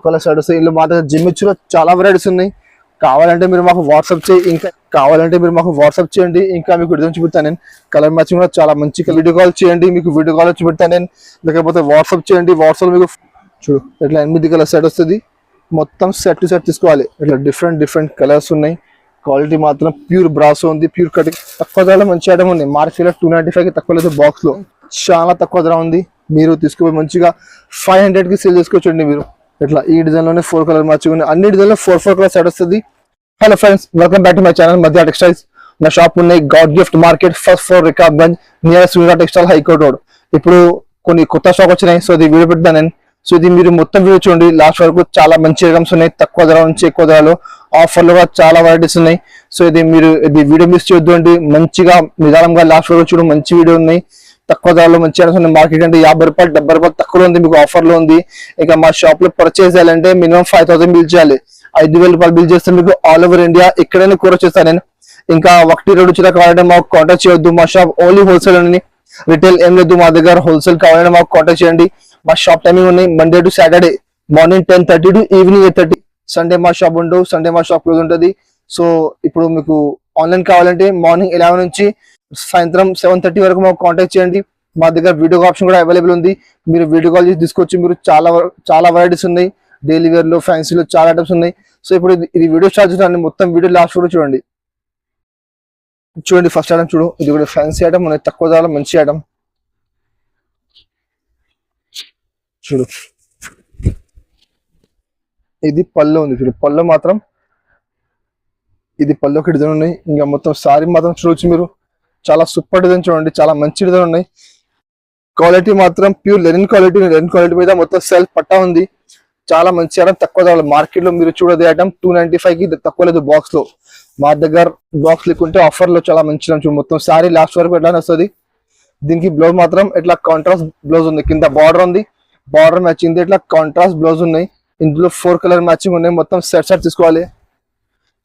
Colour shirts ఇందులో మా దగ్గర జిమ్మిచ్చులో చాలా వెరైటీస్ ఉన్నాయి. కావాలంటే మీరు మాకు వాట్సాప్ చేయండి. ఇంకా మీకు డిజైన్ చూపిస్తాను నేను. కలర్ మ్యాచింగ్ కూడా చాలా మంచి వీడియో కాల్ చేయండి, మీకు వీడియో కాల్ చూపిస్తాను నేను. లేకపోతే వాట్సాప్ చేయండి, వాట్సాప్ మీకు చూడు ఇట్లా 8 కలర్ సెట్ వస్తుంది. మొత్తం సెట్ టు సెట్ తీసుకోవాలి. ఇట్లా డిఫరెంట్ కలర్స్ ఉన్నాయి. క్వాలిటీ మాత్రం ప్యూర్ బ్రాసో ఉంది, ప్యూర్ కటింగ్. తక్కువ ధరలో మంచి ఐటమ్ ఉంది. మార్కెట్లో 295కి తక్కువ లేదు. బాక్స్ లో చాలా తక్కువ ధర ఉంది. మీరు తీసుకుపోయి మంచిగా 500కి సేల్ చేసుకోవచ్చండి. మీరు ఇట్లా ఈ డిజైన్ లోనే 4 కలర్ మ్యాచింగ్ ఉన్నాయి. అన్ని డిజైన్ లో 4 కలర్ సెట్ వస్తుంది. Hello friends, welcome back to my channel మధ్య టెక్స్టైల్స్. నా షాప్ ఉన్నాయి God gift market, first floor, Rikabganj, nearest textile, high court road. ఇప్పుడు కొన్ని కొత్త స్టాక్ వచ్చినాయి, సో ఇది వీడియో పెడతాను నేను. సో ఇది మీరు మొత్తం వీడియో చూడండి లాస్ట్ వరకు. చాలా మంచి ఐటమ్స్ ఉన్నాయి. తక్కువ ధర నుంచి ఎక్కువ ధరలో ఆఫర్లు కూడా చాలా వెరైటీస్ ఉన్నాయి. సో ఇది వీడియో మిస్ చేయొద్దు అండి. మంచిగా నిదానంగా లాస్ట్ వరకు చూడు. మంచి వీడియో ఉన్నాయి. తక్కువ ధరలో మంచి ఐటమ్స్ ఉన్నాయి. మార్కెట్ అంటే 50 రూపాయలు 70 రూపాయలు తక్కువలో ఉంది, మీకు ఆఫర్ లో ఉంది. ఇక మా షాప్ లో పర్చేస్ చేయాలంటే మినిమం 5000 బిల్ చేయాలి. 5000 రూపాయలు బిల్ చేస్తే మీకు ఆల్ ఓవర్ ఇండియా ఎక్కడైనా కూర చేస్తాను నేను. ఇంకా 1-2 వచ్చినా కావాలంటే మాకు కాంటాక్ట్ చేయొద్దు. మా షాప్ ఓన్లీ హోల్సేల్ అని, రిటైల్ ఏం లేదు మా దగ్గర. హోల్సేల్ కావాలంటే మాకు కాంటాక్ట్ చేయండి. మా షాప్ టైమింగ్ ఉన్నాయి Monday to Saturday morning 10:30 to evening 8:30. Sunday మా షాప్ ఉండవు, సండే మా షాప్ క్లోజ్ ఉంటుంది. సో ఇప్పుడు మీకు ఆన్లైన్ కావాలంటే మార్నింగ్ 11 నుంచి సాయంత్రం 7:30 వరకు మాకు కాంటాక్ట్ చేయండి. మా దగ్గర వీడియో ఆప్షన్ కూడా అవైలబుల్ ఉంది. మీరు వీడియో కాల్ చేసి తీసుకోవచ్చు. మీరు చాలా వెరైటీస్ ఉన్నాయి. డైలీ వేర్ లో, ఫ్యాన్సీలో చాలా ఐటమ్స్ ఉన్నాయి. సో ఇప్పుడు ఇది వీడియో స్టార్ట్ చేయండి. మొత్తం వీడియో లాస్ట్ కూడా చూడండి. ఫస్ట్ ఐటమ్ చూడు. ఇది కూడా ఫ్యాన్సీ ఐటమ్ ఉన్నాయి. తక్కువ ధరలో మంచి ఐటమ్ చూడు. ఇది పళ్ళు ఉంది చూడు. పళ్ళు మాత్రం ఇది పళ్ళుకి డిజైన్ ఉన్నాయి. ఇంకా మొత్తం సారీ మాత్రం చూడొచ్చు మీరు. చాలా సూపర్ డిజైన్ చూడండి. చాలా మంచి డిజైన్ ఉన్నాయి. క్వాలిటీ మాత్రం pure linen quality. Linen quality మీద మొత్తం సెల్ఫ్ పట్టా ఉంది. చాలా మంచి ఐటమ్. తక్కువ ధరలో మార్కెట్ లో మీరు చూడదు ఐటమ్ 295కి తక్కువ లేదు బాక్స్ లో. మా దగ్గర బాక్స్ లేకుంటే ఆఫర్ లో చాలా మంచి చూడు. మొత్తం సారీ లాస్ట్ వరకు ఎట్లా వస్తుంది. దీనికి బ్లౌజ్ మాత్రం ఇట్లా కాంట్రాస్ట్ బ్లౌజ్ ఉంది. కింద బార్డర్ ఉంది, బార్డర్ మ్యాచింగ్ ఇట్లా కాంట్రాస్ట్ బ్లౌజ్ ఉన్నాయి. ఇందులో 4 కలర్ మ్యాచింగ్ ఉన్నాయి. మొత్తం సెట్ తీసుకోవాలి.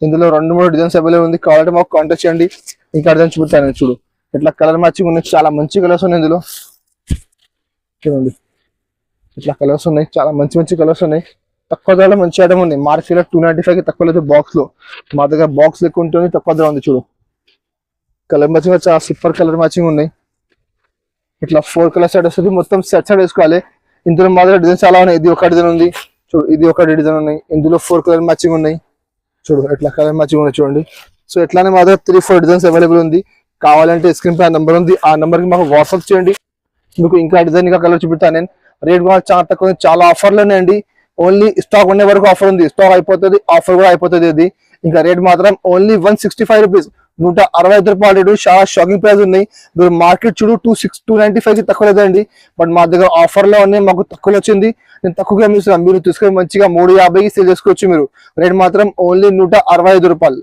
ఇందులో 2-3 డిజైన్స్ అవైలబుల్ ఉంది. కావాలంటే మాకు కాంటాక్ట్ చేయండి. ఇంకా డిజైన్ చూపుతాను చూడు. ఇట్లా కలర్ మ్యాచింగ్ ఉన్నాయి. చాలా మంచి కలర్స్ ఉన్నాయి ఇందులో చూడండి. ఇట్లా కలర్స్ ఉన్నాయి. చాలా మంచి కలర్స్ ఉన్నాయి. తక్కువ ధరలో మంచి ఐటమ్ ఉంది. మార్కెట్లో 295కి తక్కువ లేదు బాక్స్ లో. మా దగ్గర బాక్స్ లెక్క ఉంటుంది. తక్కువ ధర ఉంది చూడు. కలర్ మ్యాచింగ్ చాలా సూపర్ కలర్ మ్యాచింగ్ ఉన్నాయి. ఇట్లా 4 కలర్ సెట్ వస్తుంది. మొత్తం సెట్ వేసుకోవాలి. ఇందులో మా దగ్గర డిజైన్ చాలా ఉన్నాయి. ఇది ఒక డిజైన్ ఉంది చూడు. ఇది ఒక డిజైన్ ఉన్నాయి. ఇందులో 4 కలర్ మ్యాచింగ్ ఉన్నాయి చూడు. ఎట్లా కలర్ మ్యాచింగ్ ఉన్నాయి చూడండి. సో ఎట్లానే మా దగ్గర 3-4 డిజైన్స్ అవైలబుల్ ఉంది. కావాలంటే స్క్రీన్ పై నెంబర్ ఉంది. ఆ నెంబర్ కి మాకు వాట్సాప్ చేయండి. మీకు ఇంకా డిజైన్ ఇంకా కలర్ చూపిస్తాను నేను. రేట్ కూడా చాలా తక్కువ. చాలా ఆఫర్లు ఉన్నాయండి. ఓన్లీ స్టాక్ ఉండే వరకు ఆఫర్ ఉంది. స్టాక్ అయిపోతుంది, ఆఫర్ కూడా అయిపోతుంది. అది ఇంకా రేట్ మాత్రం ఓన్లీ 165 రూపీస్, 165 రూపాయలు రేటు. చాలా షాకింగ్ ప్రైస్ ఉన్నాయి. మీరు మార్కెట్ చూడు 295కి తక్కువ లేదండి. బట్ మా దగ్గర ఆఫర్ లో ఉన్నాయి. మాకు తక్కువలో వచ్చింది. నేను తక్కువగా అమ్మిస్తున్నాను. మీరు తీసుకొని మంచిగా 350కి సేల్ చేసుకోవచ్చు. మీరు రేట్ మాత్రం ఓన్లీ 165 రూపాయలు.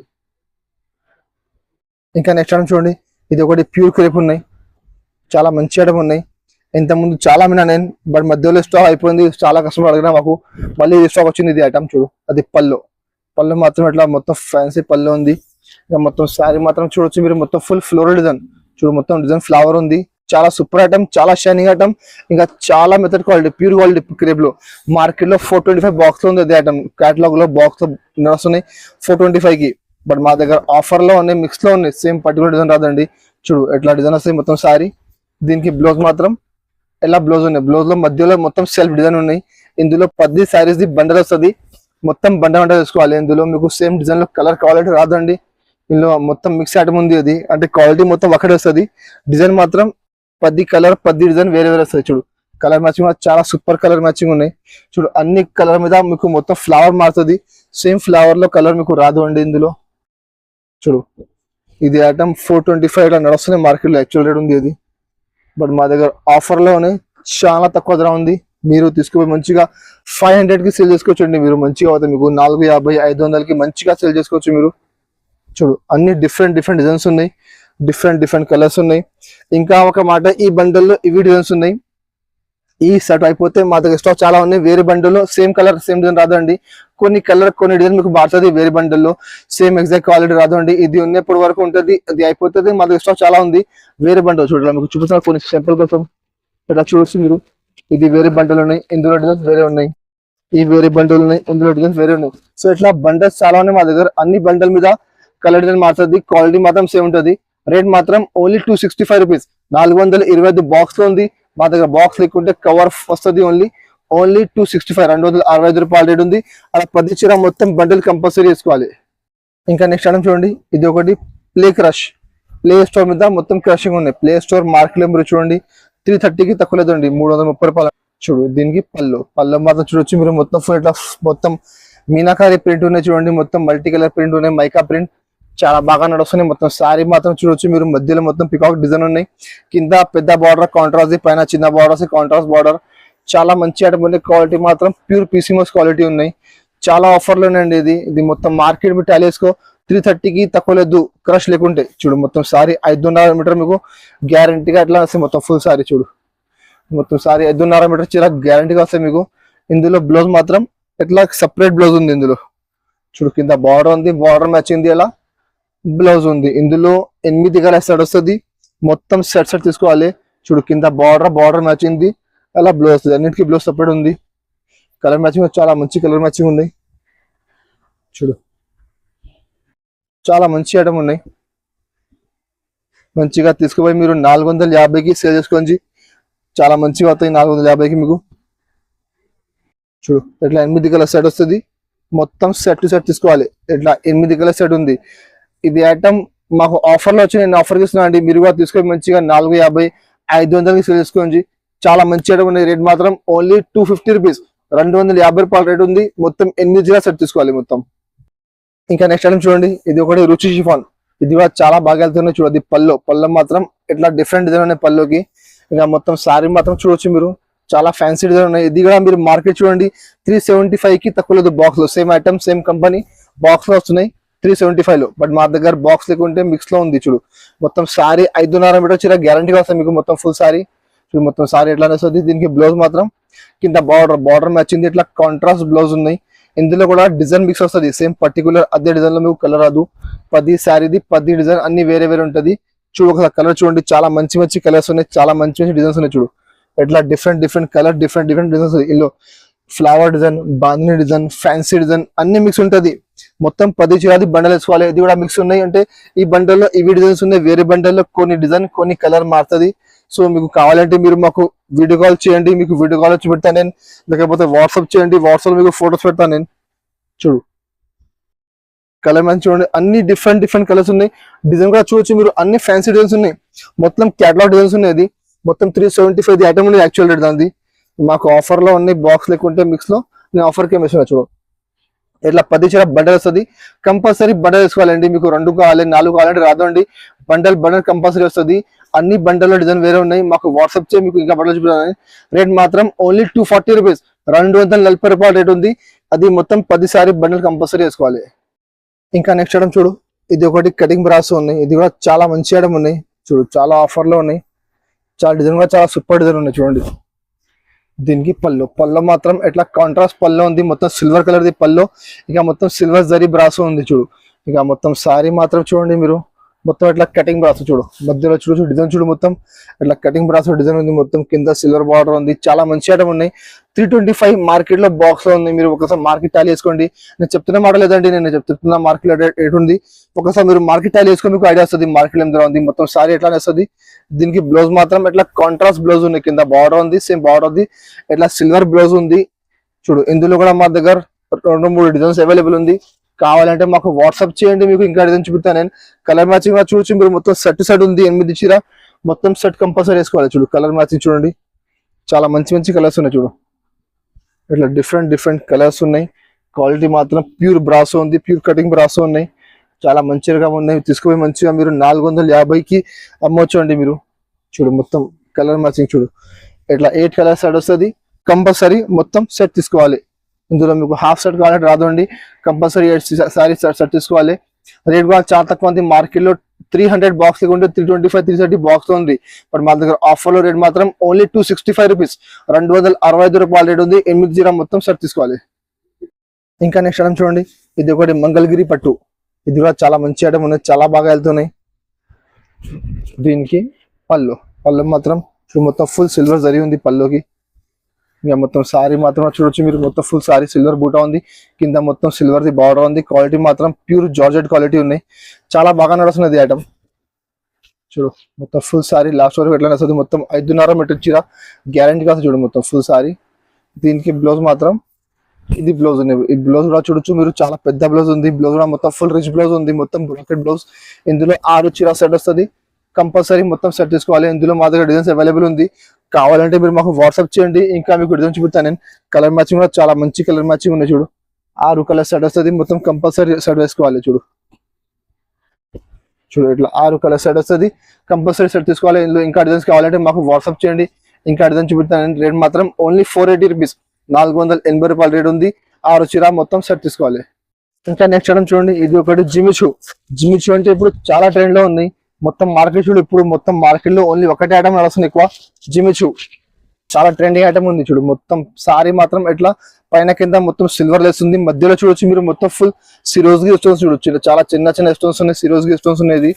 ఇంకా నెక్స్ట్ ఐటమ్ చూడండి. ఇది ఒకటి ప్యూర్ క్రేప్ ఉన్నాయి. చాలా మంచి ఐటమ్ ఉన్నాయి. ఇంతకుముందు చాలా మినా నేను, బట్ మధ్యలో స్టాక్ అయిపోయింది. చాలా కస్టమర్ అడిగినా మాకు మళ్ళీ స్టాక్ వచ్చింది. ఇది ఐటమ్ చూడు. అది పళ్ళు మాత్రం ఇట్లా మొత్తం ఫ్యాన్సీ పళ్ళు ఉంది. ఇంకా మొత్తం శారీ మాత్రం చూడొచ్చు మీరు. మొత్తం ఫుల్ ఫ్లోరల్ డిజైన్ చూడు. మొత్తం డిజైన్ ఫ్లవర్ ఉంది. చాలా సూపర్ ఐటమ్, చాలా షైనింగ్ ఐటమ్. ఇంకా చాలా method quality, pure quality crepe లో. మార్కెట్ లో 425 బాక్స్ లో ఉంది. అది ఐటమ్ కేటలాగ్ లో బాక్స్ లో నడుస్తున్నాయి 425కి. బట్ మా దగ్గర ఆఫర్ లో ఉన్నాయి, మిక్స్ లో ఉన్నాయి. సేమ్ పర్టికులర్ డిజైన్ రాదండి చూడు. ఎట్లా డిజైన్ వస్తాయి మొత్తం సారీ. దీనికి బ్లౌజ్ మాత్రం ఎలా బ్లౌజ్ ఉన్నాయి. బ్లౌజ్ లో మధ్యలో మొత్తం సెల్ఫ్ డిజైన్ ఉన్నాయి. ఇందులో 10 సారీస్ ది బండల్ వస్తుంది. మొత్తం బండ తీసుకోవాలి. ఇందులో మీకు సేమ్ డిజైన్ లో కలర్ క్వాలిటీ రాదండి. ఇందులో మొత్తం మిక్స్ ఐటమ్ ఉంది. అది అంటే క్వాలిటీ మొత్తం ఒకటి వస్తుంది. డిజైన్ మాత్రం 10 కలర్ 10 డిజైన్ వేరే వస్తుంది చూడు. కలర్ మ్యాచింగ్ చాలా సూపర్ కలర్ మ్యాచింగ్ ఉన్నాయి చూడు. అన్ని కలర్ మీద మీకు మొత్తం ఫ్లవర్ మారుతుంది. సేమ్ ఫ్లవర్ లో కలర్ మీకు రాదు అండి ఇందులో చూడు. ఇది ఐటమ్ 425 ఇట్లా నడుస్తున్నాయి మార్కెట్ లో. యాక్చువల్ రేట్ ఉంది అది. బట్ మా దగ్గర ఆఫర్ లోనే చాలా తక్కువ ధర ఉంది. మీరు తీసుకుపోయి మంచిగా 500కి సేల్ చేసుకోవచ్చండి. మీరు మంచిగా అవుతుంది. మీకు 450, 500కి మంచిగా సేల్ చేసుకోవచ్చు మీరు చూడు. అన్ని డిఫరెంట్ డిజైన్స్ ఉన్నాయి. డిఫరెంట్ కలర్స్ ఉన్నాయి. ఇంకా ఒక మాట, ఈ బండల్లో ఇవి డిజైన్స్ ఉన్నాయి. ఈ సెట్ అయిపోతే మా దగ్గర స్టాక్ చాలా ఉన్నాయి. వేరే బండల్లో సేమ్ కలర్ సేమ్ డిజైన్ రాదండి. కొన్ని కలర్ కొన్ని డిజైన్ మీకు మారుతుంది. వేరే బండల్లో సేమ్ ఎగ్జాక్ట్ క్వాలిటీ రాదండి. ఇది ఉన్నప్పటి వరకు ఉంటుంది, అది అయిపోతుంది. మా దగ్గర స్టాక్ చాలా ఉంది. వేరే బండలు చూడాలి మీకు చూపిస్తున్నా కొన్ని సింపుల్ కోసం ఇట్లా చూడొచ్చు మీరు. ఇది వేరే బండలు ఉన్నాయి. ఇందులో డిజైన్స్ వేరే ఉన్నాయి. ఈ వేరే బండలు ఉన్నాయి, ఇందులో డిజైన్స్ వేరే ఉన్నాయి. సో ఇట్లా బండల్స్ చాలా ఉన్నాయి మా దగ్గర. అన్ని బండల్ మీద కలర్ డిజైన్ మారుతుంది, క్వాలిటీ మాత్రం సేమ్ ఉంటుంది. రేట్ మాత్రం ఓన్లీ 265 రూపీస్. 425 బాక్స్ లో ఉంది మా దగ్గర. బాక్స్ లేకుంటే కవర్ వస్తుంది. ఓన్లీ 265, 265 రూపాయల రేట్ ఉంది. అలా 10 చీర మొత్తం బండల్ కంపల్సరీ వేసుకోవాలి. ఇంకా నెక్స్ట్ ఐటమ్ చూడండి, ఇది ఒకటి ప్లే క్రష్. ప్లే స్టోర్ మీద మొత్తం క్రషింగ్ ఉన్నాయి. ప్లే స్టోర్ మార్కెట్ మీరు చూడండి 330కి తక్కువ లేదండి, 330 రూపాయలు. చూడు దీనికి పళ్ళు మాత్రం చూడొచ్చు మీరు. మొత్తం ఫుల్ ఇట్లా మొత్తం మీనాకారి ప్రింట్ ఉన్నాయి చూడండి. మొత్తం మల్టీ కలర్ ప్రింట్ ఉన్నాయి, మైకా ప్రింట్ చాలా బాగా నడుస్తున్నాయి. మొత్తం శారీ మాత్రం చూడొచ్చు మీరు. మధ్యలో మొత్తం పికాక్ డిజైన్ ఉన్నాయి. కింద పెద్ద బార్డర్ కాంట్రాస్ట్, పైన చిన్న బార్డర్స్ కాంట్రాస్ట్ బార్డర్. చాలా మంచి ఐటమ్ ఉంది. క్వాలిటీ మాత్రం ప్యూర్ పీసీమోస్ క్వాలిటీ ఉన్నాయి. చాలా ఆఫర్లు ఉన్నాయండి. ఇది మొత్తం మార్కెట్ మీద టాలీ వేసుకో 330కి తక్కువ లేదు క్రష్ లేకుంటే. చూడు మొత్తం సారీ 5.5 మీటర్ మీకు గ్యారంటీగా ఎట్లా వస్తాయి. మొత్తం ఫుల్ సారీ చూడు, మొత్తం సారీ 5.5 మీటర్ చీర గ్యారంటీగా వస్తాయి మీకు. ఇందులో బ్లౌజ్ మాత్రం ఎట్లా సపరేట్ బ్లౌజ్ ఉంది. ఇందులో చూడు కింద బార్డర్ ఉంది, బార్డర్ మ్యాచింగ్ అలా బ్లౌజ్ ఉంది. ఇందులో 8 కలర్ సెట్ వస్తుంది. మొత్తం సెట్ తీసుకోవాలి. చూడు కింద బార్డర్ మ్యాచింగ్ అలా బ్లౌజ్ వస్తుంది. అన్నిటికీ బ్లౌజ్ సపరేట్ ఉంది. కలర్ మ్యాచింగ్ చాలా మంచి కలర్ మ్యాచింగ్ ఉంది. చూడు చాలా మంచి ఐటమ్ ఉన్నాయి. మంచిగా తీసుకుపోయి మీరు 450కి సేల్ చేసుకోండి. చాలా మంచిగా అవుతాయి 450కి మీకు. చూడు ఇట్లా 8 కలర్ సెట్ వస్తుంది. మొత్తం సెట్ తీసుకోవాలి. ఇట్లా 8 కలర్ సెట్ ఉంది. ఇది ఐటమ్ మాకు ఆఫర్లో వచ్చి నేను ఆఫర్కి ఇస్తున్నా అండి. మీరు కూడా తీసుకొని మంచిగా 450, 500కి సేల్ చేసుకోండి. చాలా మంచి ఐటమ్ ఉంది. రేట్ మాత్రం ఓన్లీ 250 రూపీస్, 250 రూపాయల రేట్ ఉంది. మొత్తం 8 సెట్ తీసుకోవాలి మొత్తం. ఇంకా నెక్స్ట్ ఐటమ్ చూడండి, ఇది ఒకటి రుచి షిఫాన్. ఇది కూడా చాలా బాగా వెళ్తున్నాయి. చూడండి పళ్ళు మాత్రం ఇట్లా డిఫరెంట్ డిజైన్ ఉన్నాయి పళ్ళుకి. ఇంకా మొత్తం సారీ మాత్రం చూడొచ్చు మీరు. చాలా ఫ్యాన్సీ డిజైన్ ఉన్నాయి. ఇది కూడా మీరు మార్కెట్ చూడండి 375కి తక్కువ లేదు. బాక్స్ లో same item same company box లో వస్తున్నాయి 375లో. బట్ మా దగ్గర బాక్స్ లేకుంటే మిక్స్ లో ఉంది. చూడు మొత్తం సారీ 5.5 మీటర్ చీర గ్యారంటీగా వస్తుంది మీకు. మొత్తం ఫుల్ సారీ చూడు. మొత్తం సారీ ఎట్లా వస్తుంది. దీనికి బ్లౌజ్ మాత్రం కింద బార్డర్ మ్యాచింగ్ ఇట్లా కాంట్రాస్ట్ బ్లౌజ్ ఉన్నాయి. ఇందులో కూడా డిజైన్ మిక్స్ వస్తుంది. సేమ్ పర్టికులర్ అదే డిజైన్ లో మీకు కలర్ రాదు. 10 శారీది 10 డిజైన్ అన్ని వేరే ఉంటది. చూడు ఒకసారి కలర్ చూడండి. చాలా మంచి కలర్స్ ఉన్నాయి. చాలా మంచి డిజైన్స్ ఉన్నాయి. చూడు ఎట్లా డిఫరెంట్ కలర్ డిఫరెంట్ డిజైన్స్. ఇందులో flower design, bandhani design, fancy design అన్ని మిక్స్ ఉంటది. మొత్తం 10 చీరది బండల్ వేసుకోవాలి. ఇది కూడా మిక్స్ ఉన్నాయి. అంటే ఈ బండల్లో ఇవి డిజైన్స్ ఉన్నాయి, వేరే బండల్లో కొన్ని డిజైన్ కొన్ని కలర్ మారుతుంది. సో మీకు కావాలంటే మీరు మాకు వీడియో కాల్ చేయండి. మీకు వీడియో కాల్ వచ్చి పెడతాను నేను. లేకపోతే వాట్సాప్ చేయండి, వాట్సాప్ మీకు ఫొటోస్ పెడతాను నేను. చూడు కలర్ మంచి చూడండి. అన్ని డిఫరెంట్ కలర్స్ ఉన్నాయి. డిజైన్ కూడా చూడొచ్చు మీరు. అన్ని ఫ్యాన్సీ డిజైన్స్ ఉన్నాయి. మొత్తం క్యాటలాగ్ డిజైన్స్ ఉన్నాయి. అది మొత్తం 375 ఐటమ్ ఉంది యాక్చువల్ రేట్ దాన్ని. మాకు ఆఫర్ లో ఉన్నాయి. బాక్స్ లేకుంటే మిక్స్ లో నేను ఆఫర్ కి వేసిన. చూడు ఇట్లా 10 చీర బండల్ వస్తుంది. కంపల్సరీ బండల్ వేసుకోవాలండి. మీకు 2 కావాలి 4 కావాలంటే రాదండి. బండల్ కంపల్సరీ వస్తుంది. అన్ని బండల్లో డిజైన్ వేరే ఉన్నాయి. మాకు వాట్సాప్ చేసి మీకు ఇంకా బండల్ చూపించాలి. రేట్ మాత్రం ఓన్లీ 240 రూపీస్, 240 రూపాయల రేట్ ఉంది. అది మొత్తం 10 సారీ బండల్ కంపల్సరీ వేసుకోవాలి. ఇంకా నెక్స్ట్ ఐటమ్ చూడు, ఇది ఒకటి కటింగ్ బ్రాస్ ఉన్నాయి. ఇది కూడా చాలా మంచి ఐటమ్ ఉన్నాయి. చూడు చాలా ఆఫర్ లో ఉన్నాయి. చాలా డిజైన్ కూడా చాలా సూపర్ డిజైన్ ఉన్నాయి. చూడండి దీనికి పళ్ళు మాత్రం ఎట్లా కాంట్రాస్ట్ పళ్ళు ఉంది. మొత్తం సిల్వర్ కలర్ ది పళ్ళు. ఇక మొత్తం సిల్వర్ జరీ బ్రాస్ ఉంది. చూడు ఇక మొత్తం సారీ మాత్రం చూడండి మీరు. మొత్తం ఇట్లా కటింగ్ బ్రాస్ చూడు. మధ్యలో చూడు డిజైన్ చూడు. మొత్తం ఇట్లా కటింగ్ బ్రాస్ డిజైన్ ఉంది. మొత్తం కింద సిల్వర్ బార్డర్ ఉంది. చాలా మంచి ఐటమ్ ఉన్నాయి. 325 మార్కెట్ లో బాక్స్ లో ఉంది. మీరు ఒకసారి మార్కెట్ టాలీ వేసుకోండి. నేను చెప్తున్న మాట లేదండి, నేను చెప్తున్నా మార్కెట్ రేట్ ఉంది. ఒకసారి మీరు మార్కెట్ టాలీ వేసుకొని మీకు ఐడియా వస్తుంది మార్కెట్ ఎంత ఉంది. మొత్తం సారీ ఎట్లా వస్తుంది. దీనికి బ్లౌజ్ మాత్రం ఇట్లా కాంట్రాస్ట్ బ్లౌజ్ ఉంది. కింద బార్డర్ ఉంది, సేమ్ బార్డర్ ఉంది. ఇట్లా సిల్వర్ బ్లౌజ్ ఉంది. చూడు ఇందులో కూడా మా దగ్గర 2-3 డిజైన్స్ అవైలబుల్ ఉంది. కావాలంటే మాకు వాట్సాప్ చేయండి. మీకు ఇంకా డిజైన్ చూపిస్తాను నేను. కలర్ మ్యాచింగ్ చూడొచ్చు మీరు. మొత్తం సెట్ ఉంది. 8 చీర మొత్తం సెట్ కంపల్సరీ వేసుకోవాలి. చూడు కలర్ మ్యాచింగ్ చూడండి. చాలా మంచి కలర్స్ ఉన్నాయి. చూడు ఇట్లా డిఫరెంట్ కలర్స్ ఉన్నాయి. క్వాలిటీ మాత్రం ప్యూర్ బ్రాసో ఉంది. ప్యూర్ కటింగ్ బ్రాసో ఉన్నాయి. చాలా మంచిగా ఉన్నాయి. తీసుకుపోయి మంచిగా మీరు 450కి అమ్మవచ్చు అండి మీరు. చూడు మొత్తం కలర్ మ్యాచింగ్ చూడు. ఇట్లా 8 కలర్ సెట్ వస్తుంది. కంపల్సరీ మొత్తం సెట్ తీసుకోవాలి. ఇందులో మీకు హాఫ్ సెట్ కావాలంటే రాదండి. కంపల్సరీ 8 సారీ సెట్ తీసుకోవాలి. రేట్ కూడా చాలా తక్కువ ఉంది. మార్కెట్ లో 300 బాక్స్ లేకుంటే 325, 330 బాక్స్ లో ఉంది. బట్ మా దగ్గర ఆఫర్ లో రేట్ మాత్రం ఓన్లీ 265 రూపీస్, 265 రూపాయల రేట్ ఉంది. 8 చీర మొత్తం సెట్ తీసుకోవాలి. ఇంకా నెక్స్ట్ ఐటమ్ చూడండి, ఇది ఒకటి మంగళగిరి పట్టు. ఇది కూడా చాలా మంచి ఐటమ్ ఉన్నాయి. చాలా బాగా వెళ్తున్నాయి. దీనికి పళ్ళు మాత్రం మొత్తం ఫుల్ సిల్వర్ జరీ ఉంది పళ్ళుకి. ఇంకా మొత్తం సారీ మాత్రం చూడొచ్చు మీరు, మొత్తం ఫుల్ సారీ సిల్వర్ బూటా ఉంది, కింద మొత్తం సిల్వర్ ది బార్డర్ ఉంది. క్వాలిటీ మాత్రం ప్యూర్ జార్జెట్ క్వాలిటీ ఉన్నాయి, చాలా బాగా నడుస్తున్నది ఐటమ్. చూడు మొత్తం ఫుల్ సారీ లాస్ట్ వరకు ఎట్లా వస్తుంది, మొత్తం 5.5 మీటర్ చీర గ్యారంటీ కాదు. చూడు మొత్తం ఫుల్ సారీ, దీనికి బ్లౌజ్ మాత్రం ఇది బ్లౌజ్ ఉంది. ఈ బ్లౌజ్ కూడా చూడొచ్చు మీరు, చాలా పెద్ద బ్లౌజ్ ఉంది. బ్లౌజ్ కూడా మొత్తం ఫుల్ రిచ్ బ్లౌజ్ ఉంది, మొత్తం బ్రాకెట్ బ్లౌజ్. ఇందులో 6 చీర సెట్ వస్తుంది, కంపల్సరీ మొత్తం సెట్ తీసుకోవాలి. ఇందులో మా దగ్గర డిజైన్స్ అవైలబుల్ ఉంది, కావాలంటే మీరు మాకు వాట్సాప్ చేయండి, ఇంకా మీకు డిజైన్ చూపిస్తాను నేను. కలర్ మ్యాచింగ్ కూడా చాలా మంచి కలర్ మ్యాచింగ్ ఉన్నాయి. చూడు 6 కలర్ సెట్ వస్తుంది, మొత్తం కంపల్సరీ సెట్ వేసుకోవాలి. చూడు చూడు ఇట్లా 6 కలర్ సెట్ వస్తుంది, కంపల్సరీ సెట్ తీసుకోవాలి. ఇందులో ఇంకా డిజైన్స్ కావాలంటే మాకు వాట్సాప్ చేయండి, ఇంకా డిజైన్ చూపిస్తాను. రేట్ మాత్రం ఓన్లీ 480 రూపీస్, 480 రూపాయల రేట్ ఉంది. 6 చీర మొత్తం సెట్ తీసుకోవాలి. ఇంకా నెక్స్ట్ ఐటమ్ చూడండి, ఇది ఒకటి జిమిచు. జిమిచు అంటే ఇప్పుడు చాలా ట్రెండ్ లో ఉంది, మొత్తం మార్కెట్ చూడు. ఇప్పుడు మొత్తం మార్కెట్ లో ఓన్లీ ఒకటే ఐటమ్ నడుస్తుంది ఎక్కువ, జిమిచు. చాలా ట్రెండింగ్ ఐటమ్ ఉంది. చూడు మొత్తం సారీ మాత్రం ఎట్లా పైన కింద మొత్తం సిల్వర్ లెస్ ఉంది, మధ్యలో చూడొచ్చు మీరు మొత్తం ఫుల్ సిరోజ్గి స్టోన్స్ చూడొచ్చు, చాలా చిన్న చిన్న స్టోన్స్ ఉన్నాయి, సిరోజ్గి స్టోన్స్ ఉన్నాయి.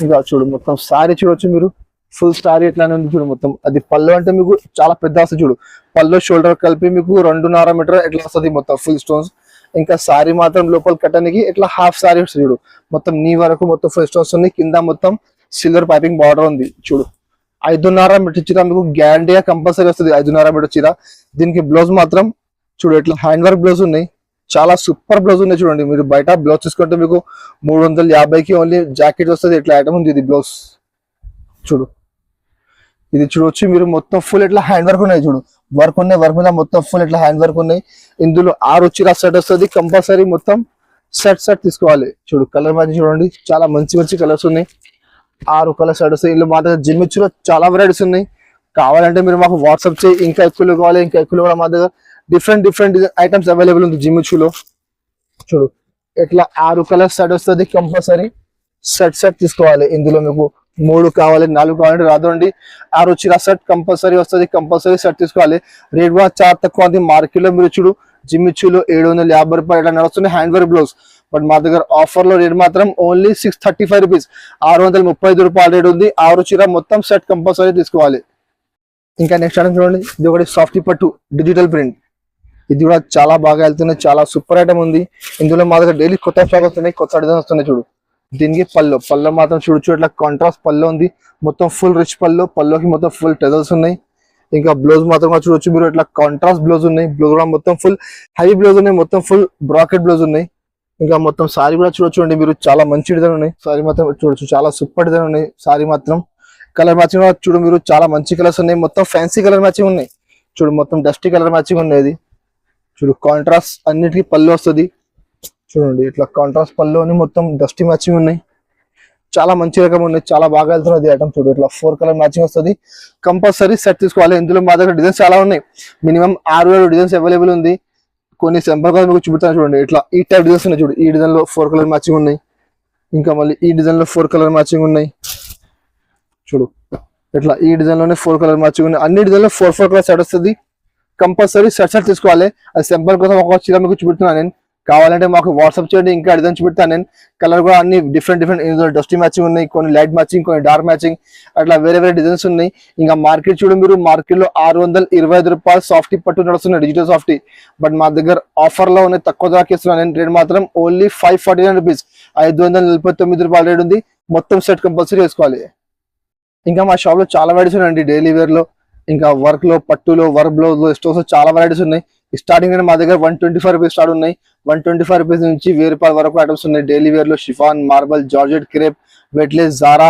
ఇంకా చూడు మొత్తం సారీ చూడొచ్చు మీరు, ఫుల్ సారీ ఎట్లానే ఉంది. చూడు మొత్తం అది పళ్ళు అంటే మీకు చాలా పెద్ద వస్తుంది. చూడు పళ్ళు షోల్డర్ కలిపి మీకు 2.5 మీటర్ ఎట్లా వస్తుంది, మొత్తం ఫుల్ స్టోన్స్. ఇంకా సారీ మాత్రం లోపల కట్టడానికి ఇట్లా హాఫ్ సారీ వస్తుంది. చూడు మొత్తం నీ వరకు మొత్తం ఫుల్ స్టోన్స్ ఉంది, కింద మొత్తం సిల్వర్ పైపింగ్ బార్డర్ ఉంది. చూడు 5.5 మీటర్ చీర మీకు గ్యారంటీగా కంపల్సరీ వస్తుంది, 5.5 మీటర్ చీర. దీనికి బ్లౌజ్ మాత్రం చూడు ఇట్లా హ్యాండ్ వర్క్ బ్లౌజ్ ఉన్నాయి, చాలా సూపర్ బ్లౌజ్ ఉన్నాయి. చూడండి మీరు బయట బ్లౌజ్ తీసుకుంటే మీకు 350కి ఓన్లీ జాకెట్ వస్తుంది, ఇట్లా ఐటమ్ ఉంది. ఇది బ్లౌజ్ చూడు, ఇది చూడొచ్చు మీరు, మొత్తం ఫుల్ ఇట్లా హ్యాండ్ వర్క్ ఉన్నాయి. చూడు వర్క్ ఉన్నాయి, వర్క్ మీద మొత్తం ఫుల్ ఇట్లా హ్యాండ్ వర్క్ ఉన్నాయి. ఇందులో 6 చీర సెట్ వస్తుంది, కంపల్సరీ మొత్తం సెట్ తీసుకోవాలి. చూడు కలర్ మ్యాచింగ్ చూడండి, చాలా మంచి మంచి కలర్స్ ఉన్నాయి. 6 కలర్ సెట్ వస్తాయి. ఇందులో మా దగ్గర జిమ్మిచ్చులో చాలా వెరైటీస్ ఉన్నాయి, కావాలంటే మీరు మాకు వాట్సాప్ చేయి. ఇంకా ఎక్కువ కావాలి, ఇంకా ఎక్కువ కూడా మా దగ్గర డిఫరెంట్ ఐటమ్స్ అవైలబుల్ ఉంది జిమ్మిచ్చులో. చూడు ఇట్లా 6 కలర్ సెట్ వస్తుంది, కంపల్సరీ సెట్ తీసుకోవాలి. ఇందులో మీకు 3 కావాలి, 4 కావాలంటే రాదండి. 6 చీర సెట్ కంపల్సరీ వస్తుంది, కంపల్సరీ సెట్ తీసుకోవాలి. రేట్ కూడా చాలా తక్కువ ఉంది మార్కెట్ లో. మీరు చూడు జిమ్మిచ్చులో 750 రూపాయలు ఇట్లా నడుస్తుంది హ్యాండ్ వర్క్ బ్లౌజ్, బట్ మా దగ్గర ఆఫర్ లో రేట్ మాత్రం ఓన్లీ 635 రూపీస్, 635 రూపాయల రేట్ ఉంది. 6 చీర మొత్తం సెట్ కంపల్సరీ తీసుకోవాలి. ఇంకా నెక్స్ట్ ఐటమ్ చూడండి, ఇది ఒకటి సాఫ్ట్ పట్టు డిజిటల్ ప్రింట్. ఇది కూడా చాలా బాగా వెళ్తున్నాయి, చాలా సూపర్ ఐటమ్ ఉంది. ఇందులో మా దగ్గర డైలీ కొత్త స్టాక్ వస్తున్నాయి, కొత్త డిజైన్ వస్తున్నాయి. చూడు దీనికి పళ్ళు మాత్రం చూడొచ్చు, ఇట్లా కాంట్రాస్ట్ పళ్ళు ఉంది, మొత్తం ఫుల్ రిచ్ పళ్ళుకి మొత్తం ఫుల్ టెజల్స్ ఉన్నాయి. ఇంకా బ్లౌజ్ మాత్రం చూడొచ్చు మీరు, ఇట్లా కాంట్రాస్ట్ బ్లౌజ్ ఉన్నాయి. బ్లౌజ్ కూడా మొత్తం ఫుల్ హెవీ బ్లౌజ్ ఉన్నాయి, మొత్తం ఫుల్ బ్రాకెట్ బ్లౌజ్ ఉన్నాయి. ఇంకా మొత్తం సారీ కూడా చూడొచ్చు మీరు, చాలా మంచి డిజైన్ ఉన్నాయి. సారీ మాత్రం చూడొచ్చు, చాలా సూపర్ డిజైన్ ఉన్నాయి. సారీ మాత్రం కలర్ మ్యాచింగ్ కూడా చూడు మీరు, చాలా మంచి కలర్స్ ఉన్నాయి, మొత్తం ఫ్యాన్సీ కలర్ మ్యాచింగ్ ఉన్నాయి. చూడు మొత్తం డస్టీ కలర్ మ్యాచింగ్ ఉన్నాయి. చూడు కాంట్రాస్ట్ అన్నిటికీ పళ్ళు వస్తుంది. చూడండి ఇట్లా కాంట్రాస్ట్ పళ్ళు అని మొత్తం డస్టీ మ్యాచింగ్ ఉన్నాయి, చాలా మంచి రకం ఉన్నాయి, చాలా బాగా వెళ్తున్నది ఐటమ్. చూడు ఇట్లా 4 కలర్ మ్యాచింగ్ వస్తుంది, కంపల్సరీ సెట్ తీసుకోవాలి. ఇందులో మా దగ్గర డిజైన్స్ చాలా ఉన్నాయి, మినిమం 6-7 డిజైన్స్ అవైలబుల్ ఉంది. కొన్ని సింపుల్ గా మీకు చూపిస్తాను చూడండి, ఇట్లా ఈ టైప్ డిజైన్స్ ఉన్నాయి. చూడు ఈ డిజైన్ లో 4 కలర్ మ్యాచింగ్ ఉన్నాయి, ఇంకా మళ్ళీ ఈ డిజైన్ లో 4 కలర్ మ్యాచింగ్ ఉన్నాయి. చూడు ఇట్లా ఈ డిజైన్ లోనే 4 కలర్ మ్యాచింగ్ ఉన్నాయి. అన్ని డిజైన్ లో 4 కలర్ సెట్ వస్తుంది, కంపల్సరీ సెట్ తీసుకోవాలి. అది సింపుల్ కోసం ఒక చీర మీకు చూపిస్తున్నాను నేను, కావాలంటే మాకు వాట్సాప్ చేయండి, ఇంకా డిజైన్ చూపిస్తాను నేను. కలర్ కూడా అన్ని డిఫరెంట్ ఇందులో డస్టీ మ్యాచింగ్ ఉన్నాయి, కొన్ని లైట్ మ్యాచింగ్, కొన్ని డార్క్ మ్యాచింగ్, అట్లా వేరే డిజైన్స్ ఉన్నాయి. ఇంకా మార్కెట్ చూడు మీరు, మార్కెట్ లో 625 రూపాయలు సాఫ్టీ పట్టు నడుస్తున్నాయి, డిజిటల్ సాఫ్టీ. బట్ మా దగ్గర ఆఫర్ లో ఉన్నాయి, తక్కువ ధరకి ఇస్తున్నాను నేను. రేట్ మాత్రం ఓన్లీ 549 రూపీస్, 549 రూపాయల రేట్ ఉంది. మొత్తం సెట్ కంపల్సరీ వేసుకోవాలి. ఇంకా మా షాప్ లో చాలా వెరైటీస్ ఉన్నాయండి, డైలీ వేర్ లో, ఇంకా వర్క్ లో, పట్టులో, వర్క్ బ్లౌజ్ లో, స్టోర్స్ లో చాలా వెరైటీస్ ఉన్నాయి. స్టార్టింగ్ మా దగ్గర 125 రూపీస్ స్టార్ట్ ఉన్నాయి, 125 రూపీస్ నుంచి 1000 రూపాయల వరకు ఐటమ్స్ ఉన్నాయి. డైలీ వేర్ లో chiffon, marble, georgette, crepe, వెట్లెస్, Zara,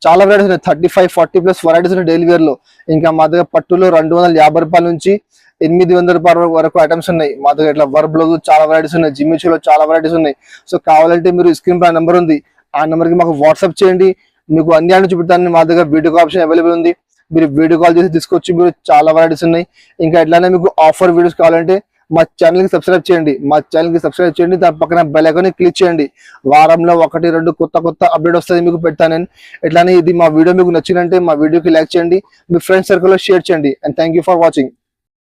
చాలా వెరైటీస్ ఉన్నాయి. 35-40+ వెరైటీస్ ఉన్నాయి డైలీ వేర్ లో. ఇంకా మా దగ్గర పట్టులో 250 రూపాయల నుంచి 800 రూపాయల వరకు ఐటమ్స్ ఉన్నాయి. మా దగ్గర ఇట్లా వర్క్ బ్లౌజ్ చాలా వెరైటీస్ ఉన్నాయి, జిమ్మిచ్చులో చాలా వెరైటీస్ ఉన్నాయి. సో కావాలంటే మీరు స్క్రీన్ పై నెంబర్ ఉంది, ఆ నెంబర్ కి మాకు వాట్సాప్ చేయండి, మీకు అన్ని చూపిస్తాను. మా దగ్గర వీడియో కాల్ ఆప్షన్ అవైలబుల్ ఉంది, మీరు వీడియో కాల్ చేసి తీసుకొచ్చి మీరు చాలా వెరైటీస్ ఉన్నాయి. ఇంకా ఎట్లానే మీకు ఆఫర్ వీడియోస్ కావాలంటే మా ఛానల్ కి సబ్స్క్రైబ్ చేయండి, దాని పక్కన బెల్ ఐకాన్ క్లిక్ చేయండి. వారంలో 1-2 కొత్త అప్డేట్ వస్తుంది మీకు పెడతాను నేను. ఎట్లానే ఇది మా వీడియో మీకు నచ్చినంటే మా వీడియోకి లైక్ చేయండి, మీ ఫ్రెండ్స్ సర్కిల్ లో షేర్ చేయండి. And thank you for watching.